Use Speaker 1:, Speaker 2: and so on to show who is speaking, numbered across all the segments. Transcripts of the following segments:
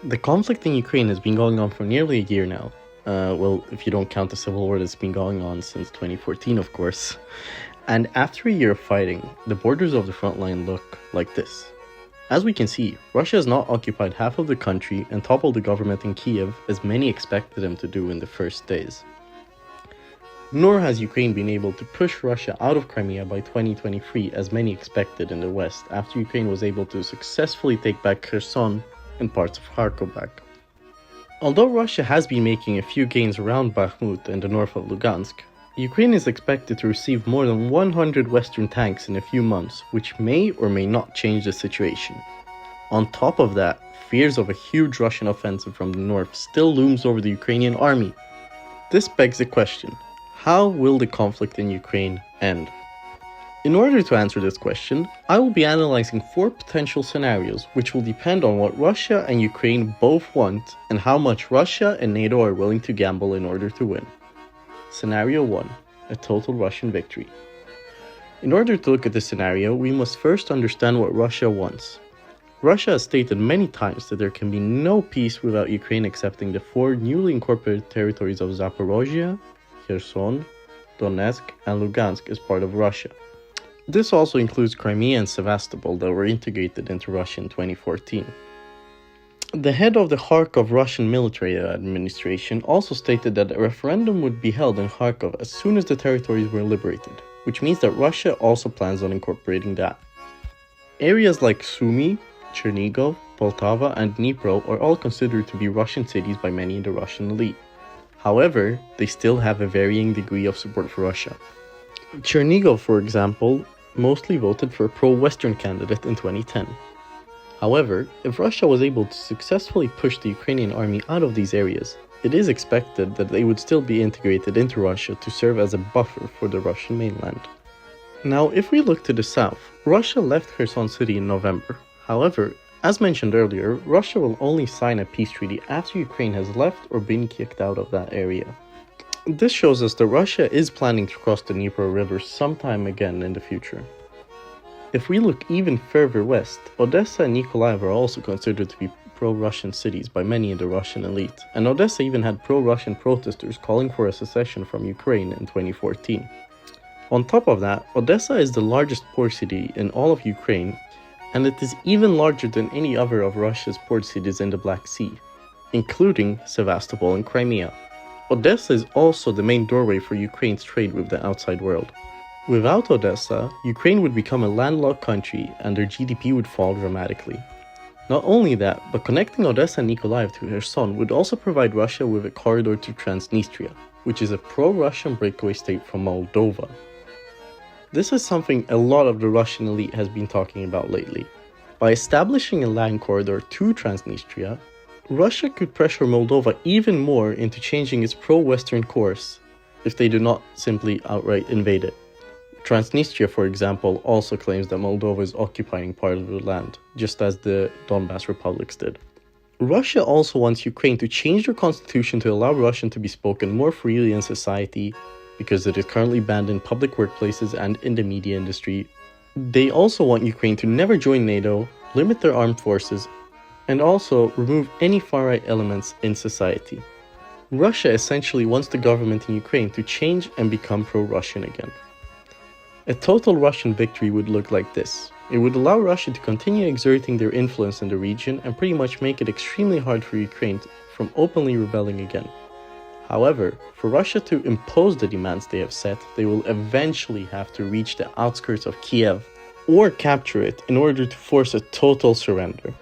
Speaker 1: The conflict in Ukraine has been going on for nearly a year now. Well, if you don't count the civil war that's been going on since 2014, of course. And after a year of fighting, the borders of the front line look like this. As we can see, Russia has not occupied half of the country and toppled the government in Kiev as many expected them to do in the first days. Nor has Ukraine been able to push Russia out of Crimea by 2023 as many expected in the West after Ukraine was able to successfully take back Kherson and parts of Kharkov back. Although Russia has been making a few gains around Bakhmut and the north of Lugansk, Ukraine is expected to receive more than 100 Western tanks in a few months, which may or may not change the situation. On top of that, fears of a huge Russian offensive from the north still looms over the Ukrainian army. This begs the question, how will the conflict in Ukraine end? In order to answer this question, I will be analyzing 4 potential scenarios which will depend on what Russia and Ukraine both want and how much Russia and NATO are willing to gamble in order to win. Scenario 1. A total Russian victory. In order to look at this scenario, we must first understand what Russia wants. Russia has stated many times that there can be no peace without Ukraine accepting the 4 newly incorporated territories of Zaporozhye, Kherson, Donetsk, and Lugansk as part of Russia. This also includes Crimea and Sevastopol that were integrated into Russia in 2014. The head of the Kharkov Russian military administration also stated that a referendum would be held in Kharkov as soon as the territories were liberated, which means that Russia also plans on incorporating that. Areas like Sumy, Chernigov, Poltava, and Dnipro are all considered to be Russian cities by many in the Russian elite. However, they still have a varying degree of support for Russia. Chernigov, for example, mostly voted for a pro-Western candidate in 2010. However, if Russia was able to successfully push the Ukrainian army out of these areas, it is expected that they would still be integrated into Russia to serve as a buffer for the Russian mainland. Now, if we look to the south, Russia left Kherson City in November. However, as mentioned earlier, Russia will only sign a peace treaty after Ukraine has left or been kicked out of that area. This shows us that Russia is planning to cross the Dnipro River sometime again in the future. If we look even further west, Odessa and Nikolaev are also considered to be pro-Russian cities by many in the Russian elite, and Odessa even had pro-Russian protesters calling for a secession from Ukraine in 2014. On top of that, Odessa is the largest port city in all of Ukraine, and it is even larger than any other of Russia's port cities in the Black Sea, including Sevastopol and Crimea. Odessa is also the main doorway for Ukraine's trade with the outside world. Without Odessa, Ukraine would become a landlocked country and their GDP would fall dramatically. Not only that, but connecting Odessa and Nikolaev to Kherson would also provide Russia with a corridor to Transnistria, which is a pro-Russian breakaway state from Moldova. This is something a lot of the Russian elite has been talking about lately. By establishing a land corridor to Transnistria, Russia could pressure Moldova even more into changing its pro-Western course if they do not simply outright invade it. Transnistria, for example, also claims that Moldova is occupying part of the land, just as the Donbas republics did. Russia also wants Ukraine to change their constitution to allow Russian to be spoken more freely in society, because it is currently banned in public workplaces and in the media industry. They also want Ukraine to never join NATO, limit their armed forces, and also remove any far-right elements in society. Russia essentially wants the government in Ukraine to change and become pro-Russian again. A total Russian victory would look like this. It would allow Russia to continue exerting their influence in the region and pretty much make it extremely hard for Ukraine from openly rebelling again. However, for Russia to impose the demands they have set, they will eventually have to reach the outskirts of Kiev or capture it in order to force a total surrender.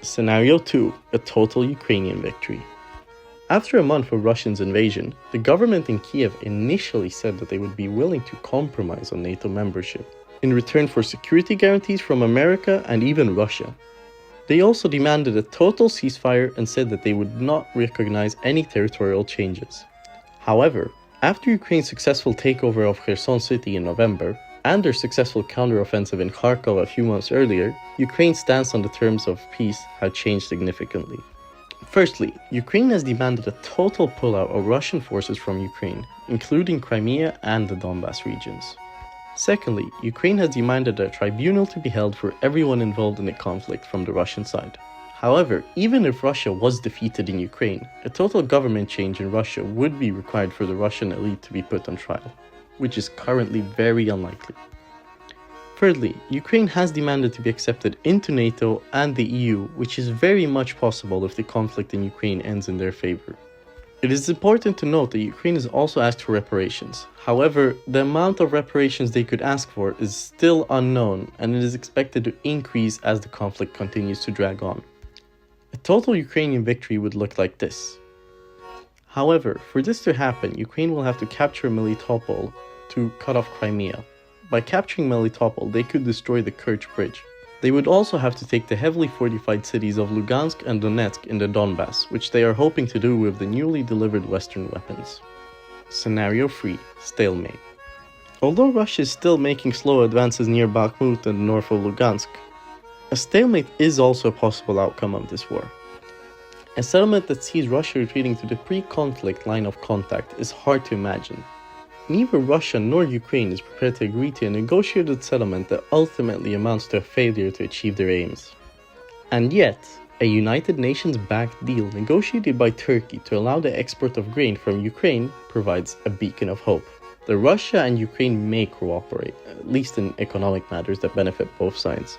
Speaker 1: Scenario 2. A total Ukrainian victory. After a month of Russia's invasion, the government in Kiev initially said that they would be willing to compromise on NATO membership in return for security guarantees from America and even Russia. They also demanded a total ceasefire and said that they would not recognize any territorial changes. However, after Ukraine's successful takeover of Kherson City in November, and their successful counteroffensive in Kharkov a few months earlier, Ukraine's stance on the terms of peace had changed significantly. Firstly, Ukraine has demanded a total pullout of Russian forces from Ukraine, including Crimea and the Donbas regions. Secondly, Ukraine has demanded a tribunal to be held for everyone involved in the conflict from the Russian side. However, even if Russia was defeated in Ukraine, a total government change in Russia would be required for the Russian elite to be put on trial, which is currently very unlikely. Thirdly, Ukraine has demanded to be accepted into NATO and the EU, which is very much possible if the conflict in Ukraine ends in their favor. It is important to note that Ukraine has also asked for reparations. However, the amount of reparations they could ask for is still unknown, and it is expected to increase as the conflict continues to drag on. A total Ukrainian victory would look like this. However, for this to happen, Ukraine will have to capture Melitopol to cut off Crimea. By capturing Melitopol, they could destroy the Kerch Bridge. They would also have to take the heavily fortified cities of Lugansk and Donetsk in the Donbass, which they are hoping to do with the newly delivered Western weapons. Scenario 3. Stalemate. Although Russia is still making slow advances near Bakhmut and the north of Lugansk, a stalemate is also a possible outcome of this war. A settlement that sees Russia retreating to the pre-conflict line of contact is hard to imagine. Neither Russia nor Ukraine is prepared to agree to a negotiated settlement that ultimately amounts to a failure to achieve their aims. And yet, a United Nations-backed deal negotiated by Turkey to allow the export of grain from Ukraine provides a beacon of hope. That Russia and Ukraine may cooperate, at least in economic matters that benefit both sides.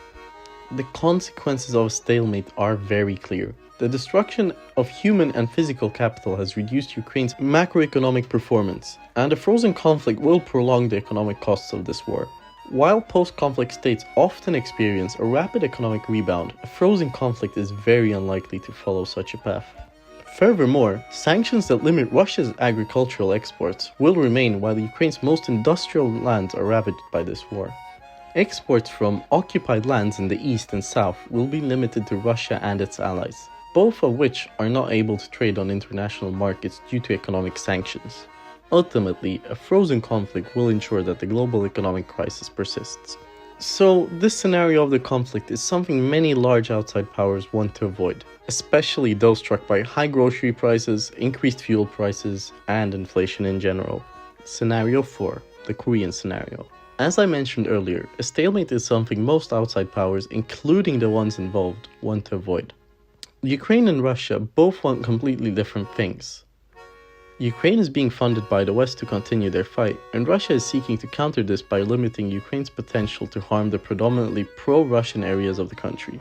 Speaker 1: The consequences of a stalemate are very clear. The destruction of human and physical capital has reduced Ukraine's macroeconomic performance, and a frozen conflict will prolong the economic costs of this war. While post-conflict states often experience a rapid economic rebound, a frozen conflict is very unlikely to follow such a path. Furthermore, sanctions that limit Russia's agricultural exports will remain while Ukraine's most industrial lands are ravaged by this war. Exports from occupied lands in the east and south will be limited to Russia and its allies, both of which are not able to trade on international markets due to economic sanctions. Ultimately, a frozen conflict will ensure that the global economic crisis persists. So, this scenario of the conflict is something many large outside powers want to avoid, especially those struck by high grocery prices, increased fuel prices, and inflation in general. Scenario 4. The Korean scenario. As I mentioned earlier, a stalemate is something most outside powers, including the ones involved, want to avoid. Ukraine and Russia both want completely different things. Ukraine is being funded by the West to continue their fight, and Russia is seeking to counter this by limiting Ukraine's potential to harm the predominantly pro-Russian areas of the country.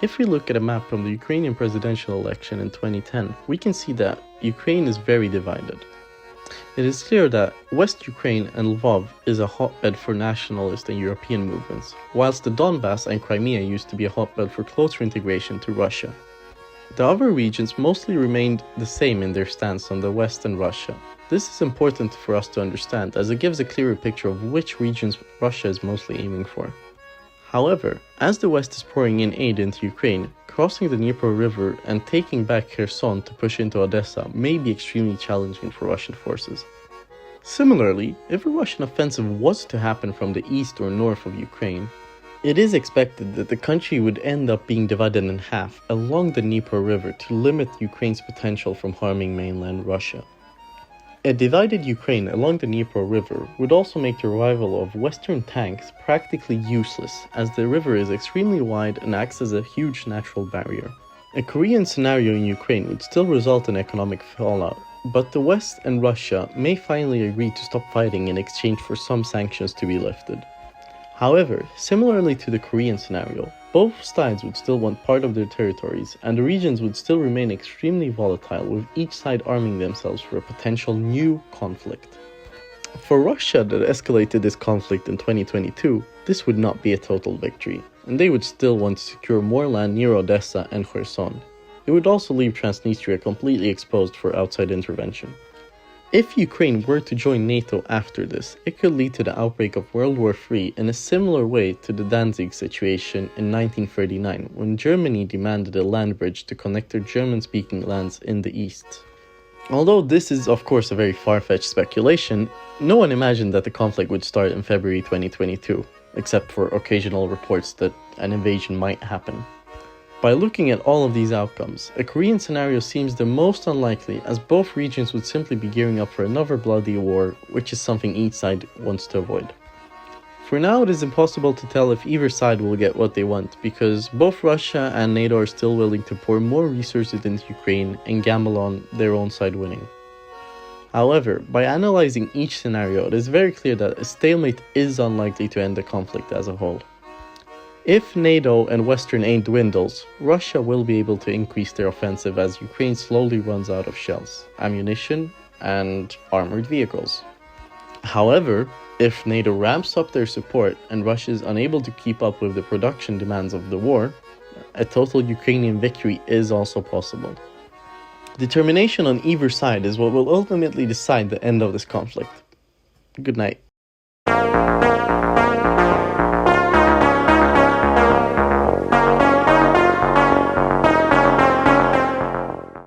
Speaker 1: If we look at a map from the Ukrainian presidential election in 2010, we can see that Ukraine is very divided. It is clear that West Ukraine and Lvov is a hotbed for nationalist and European movements, whilst the Donbass and Crimea used to be a hotbed for closer integration to Russia. The other regions mostly remained the same in their stance on the West and Russia. This is important for us to understand, as it gives a clearer picture of which regions Russia is mostly aiming for. However, as the West is pouring in aid into Ukraine, crossing the Dnieper River and taking back Kherson to push into Odessa may be extremely challenging for Russian forces. Similarly, if a Russian offensive was to happen from the east or north of Ukraine, it is expected that the country would end up being divided in half along the Dnieper River to limit Ukraine's potential from harming mainland Russia. A divided Ukraine along the Dnieper River would also make the arrival of Western tanks practically useless, as the river is extremely wide and acts as a huge natural barrier. A Korean scenario in Ukraine would still result in economic fallout, but the West and Russia may finally agree to stop fighting in exchange for some sanctions to be lifted. However, similarly to the Korean scenario, both sides would still want part of their territories, and the regions would still remain extremely volatile, with each side arming themselves for a potential new conflict. For Russia that escalated this conflict in 2022, this would not be a total victory, and they would still want to secure more land near Odessa and Kherson. It would also leave Transnistria completely exposed for outside intervention. If Ukraine were to join NATO after this, it could lead to the outbreak of World War III in a similar way to the Danzig situation in 1939, when Germany demanded a land bridge to connect their German-speaking lands in the east. Although this is of course a very far-fetched speculation, no one imagined that the conflict would start in February 2022, except for occasional reports that an invasion might happen. By looking at all of these outcomes, a Korean scenario seems the most unlikely, as both regions would simply be gearing up for another bloody war, which is something each side wants to avoid. For now, it is impossible to tell if either side will get what they want, because both Russia and NATO are still willing to pour more resources into Ukraine and gamble on their own side winning. However, by analyzing each scenario, it is very clear that a stalemate is unlikely to end the conflict as a whole. If NATO and Western aid dwindles, Russia will be able to increase their offensive as Ukraine slowly runs out of shells, ammunition, and armored vehicles. However, if NATO ramps up their support and Russia is unable to keep up with the production demands of the war, a total Ukrainian victory is also possible. Determination on either side is what will ultimately decide the end of this conflict. Good night.